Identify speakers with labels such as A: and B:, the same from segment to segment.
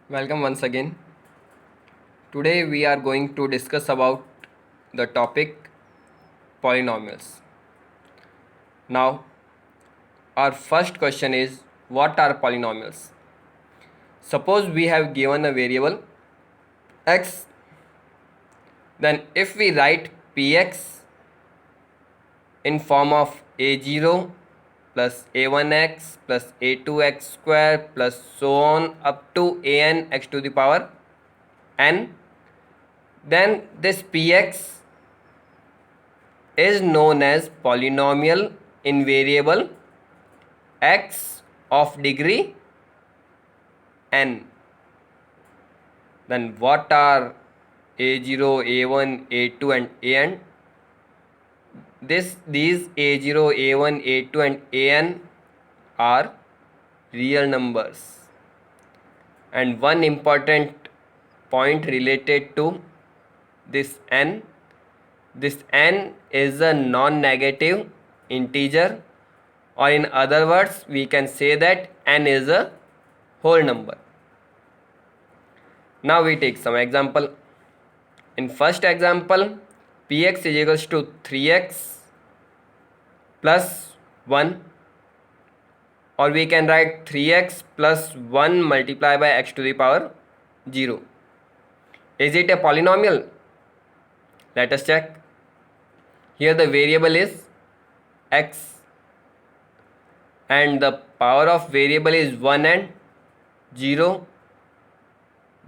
A: Welcome once again. Today we are going to discuss about the topic polynomials. Now, our first question is, what are polynomials? Suppose we have given a variable x, then if we write px in form of a0 plus a1x plus a2x square plus so on up to an x to the power n, then this px is known as polynomial in variable x of degree n. Then what are a0, a1, a2 and an? These a0, a1, a2 and an are real numbers. And one important point related to this n is a non-negative integer, or in other words we can say that n is a whole number. Now we take some example. In first example, px is equals to 3x plus 1, or we can write 3x plus 1 multiplied by x to the power 0. Is it a polynomial? Let us check. Here the variable is x and the power of variable is 1 and 0.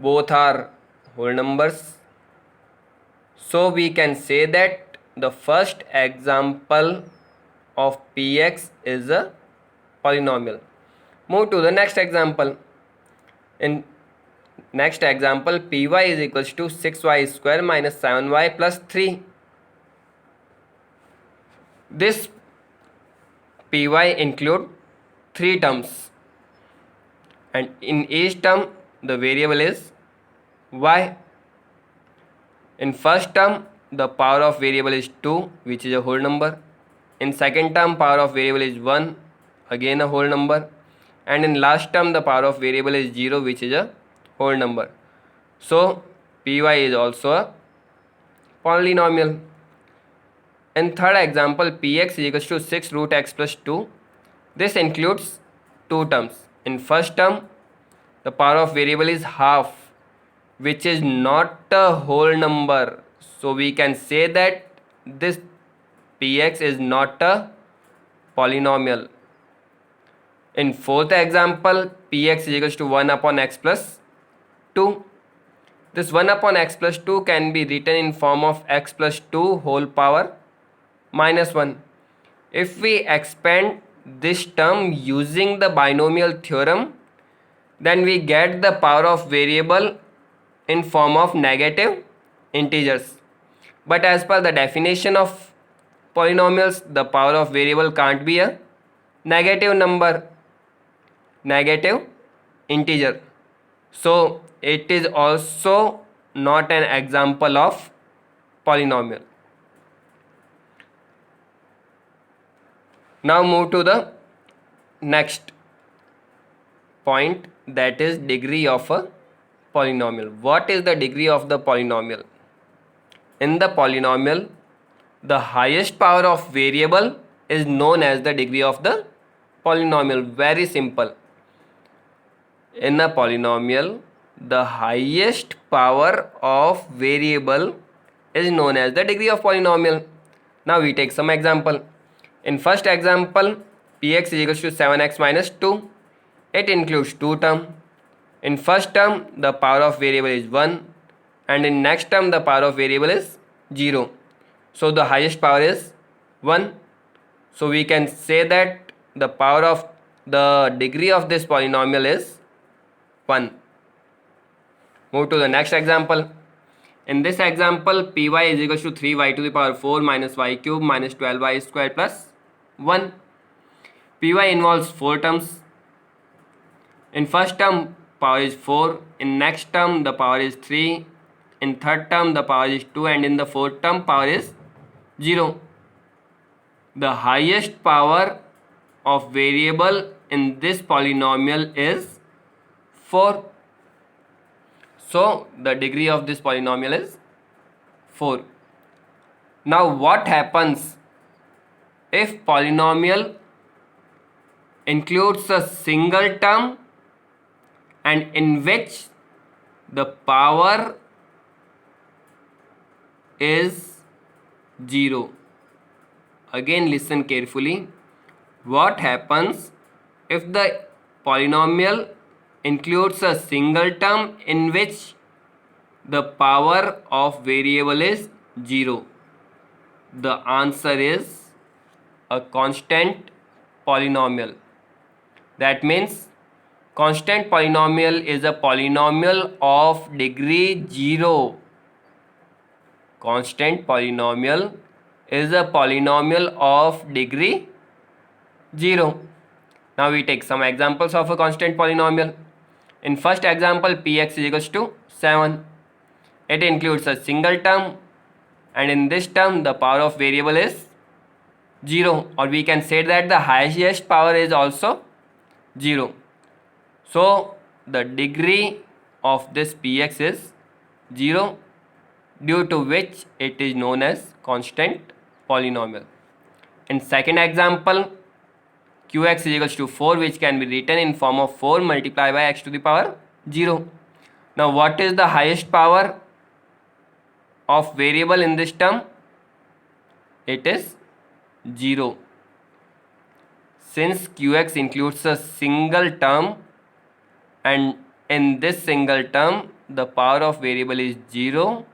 A: Both are whole numbers. So we can say that the first example of px is a polynomial. Move to the next example. In next example, py is equals to 6y square minus 7y plus 3. This py include 3 terms, and in each term the variable is y. In first term the power of variable is 2, which is a whole number. In second term power of variable is 1, again a whole number. And in last term the power of variable is 0, which is a whole number. So py is also a polynomial. In third example, px is equals to 6 root x plus 2. This includes 2 terms. In first term the power of variable is half, which is not a whole number. So we can say that this px is not a polynomial. In fourth example, px is equals to 1 upon x plus 2. This 1 upon x plus 2 can be written in form of x plus 2 whole power minus 1. If we expand this term using the binomial theorem, then we get the power of variable in form of negative integers. But as per the definition of polynomials, the power of variable can't be a negative number, negative integer. So it is also not an example of polynomial. Now move to the next point, that is degree of a polynomial. What is the degree of the polynomial? In the polynomial, the highest power of variable is known as the degree of the polynomial. Very simple. In a polynomial, the highest power of variable is known as the degree of polynomial. Now we take some example. In first example, px is equals to 7x minus 2. It includes 2 terms. In first term the power of variable is 1, and in next term the power of variable is 0. So the highest power is 1. So we can say that the power of the degree of this polynomial is 1. Move to the next example. In this example, py is equals to 3y to the power 4 minus y cube minus 12y square plus 1. Py involves 4 terms. In first term power is 4, in next term the power is 3, in third term the power is 2, and in the fourth term power is 0. The highest power of variable in this polynomial is 4. So the degree of this polynomial is 4. Now what happens if polynomial includes a single term and in which the power is 0? Again listen carefully. What happens if the polynomial includes a single term in which the power of variable is 0? The answer is a constant polynomial. That means constant polynomial is a polynomial of degree 0. Constant polynomial is a polynomial of degree 0. Now we take some examples of a constant polynomial. In first example, px is equals to 7. It includes a single term, and in this term the power of variable is 0, or we can say that the highest power is also 0. So the degree of this px is 0, due to which it is known as constant polynomial. In second example, qx is equals to 4, which can be written in form of 4 multiplied by x to the power 0. Now what is the highest power of variable in this term? It is 0. Since qx includes a single term and in this single term the power of variable is 0,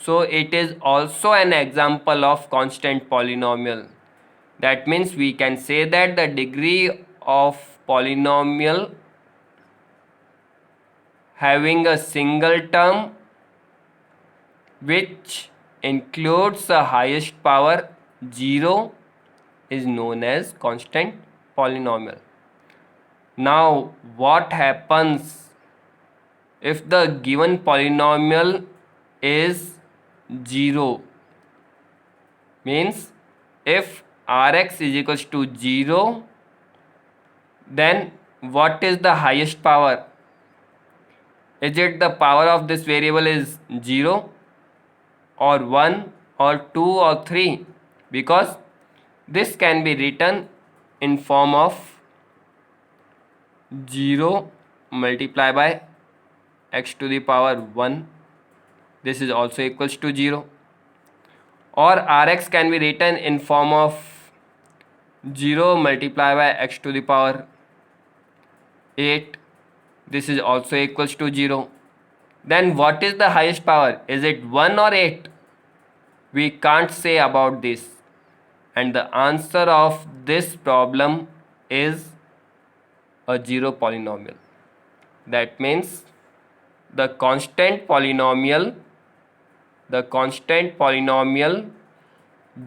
A: so it is also an example of constant polynomial. That means we can say that the degree of polynomial having a single term which includes the highest power 0 is known as constant polynomial. Now what happens if the given polynomial is 0? Means if Rx is equals to 0, then what is the highest power? Is it the power of this variable is 0 or 1 or 2 or 3? Because this can be written in form of 0 multiplied by x to the power 1. This is also equals to 0. Or Rx can be written in form of 0 multiplied by x to the power 8. This is also equals to 0. Then what is the highest power? Is it 1 or 8? We can't say about this. And the answer of this problem is a 0 polynomial. That means the constant polynomial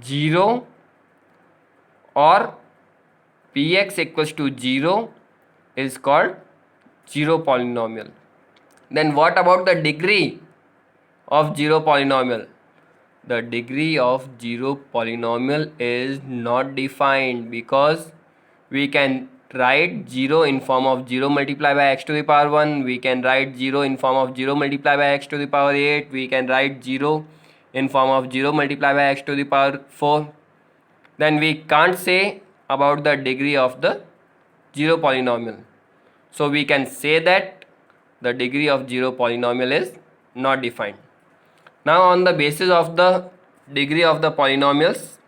A: 0 or px equals to 0 is called 0 polynomial. Then what about the degree of 0 polynomial? The degree of 0 polynomial is not defined, because we can write 0 in form of 0 multiplied by x to the power 1, we can write 0 in form of 0 multiplied by x to the power 8, we can write 0 in form of 0 multiplied by x to the power 4. Then we can't say about the degree of the 0 polynomial. So we can say that the degree of 0 polynomial is not defined. Now on the basis of the degree of the polynomials,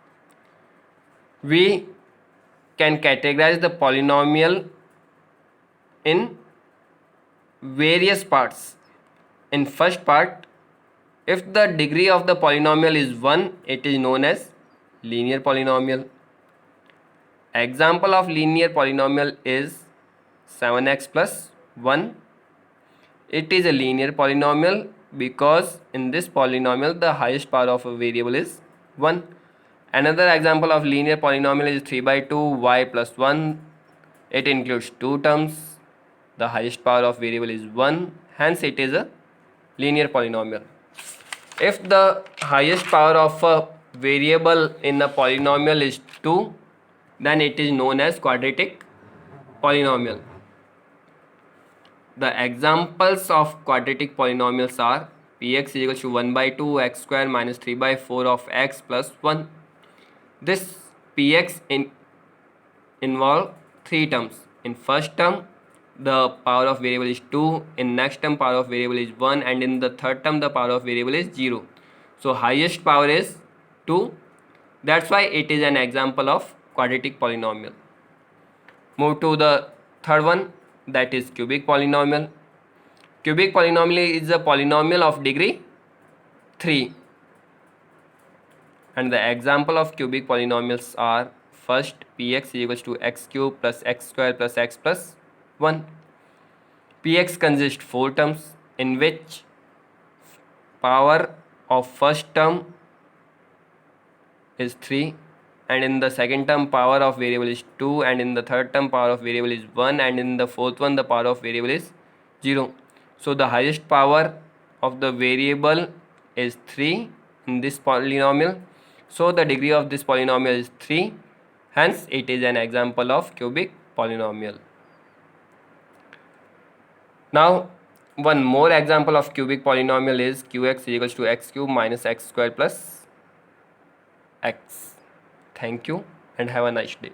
A: we can categorize the polynomial in various parts. In first part, if the degree of the polynomial is 1, it is known as linear polynomial. Example of linear polynomial is 7x plus 1. It is a linear polynomial because in this polynomial the highest power of a variable is 1. Another example of linear polynomial is 3 by 2 y plus 1. It includes 2 terms. The highest power of variable is 1. Hence it is a linear polynomial. If the highest power of a variable in a polynomial is 2, then it is known as quadratic polynomial. The examples of quadratic polynomials are px is equal to 1 by 2 x square minus 3 by 4 of x plus 1. This px involve three terms. In first term, the power of variable is 2, in next term power of variable is 1, and in the third term the power of variable is 0. So highest power is 2. That's why it is an example of quadratic polynomial. Move to the third one, that is cubic polynomial. Cubic polynomial is a polynomial of degree 3. And the example of cubic polynomials are first px is equals to x cube plus x square plus x plus 1. Px consists 4 terms in which power of first term is 3, and in the second term power of variable is 2, and in the third term power of variable is 1, and in the fourth one the power of variable is 0. So the highest power of the variable is 3 in this polynomial. So the degree of this polynomial is 3, hence it is an example of cubic polynomial. Now one more example of cubic polynomial is qx is equals to x cube minus x square plus x. Thank you and have a nice day.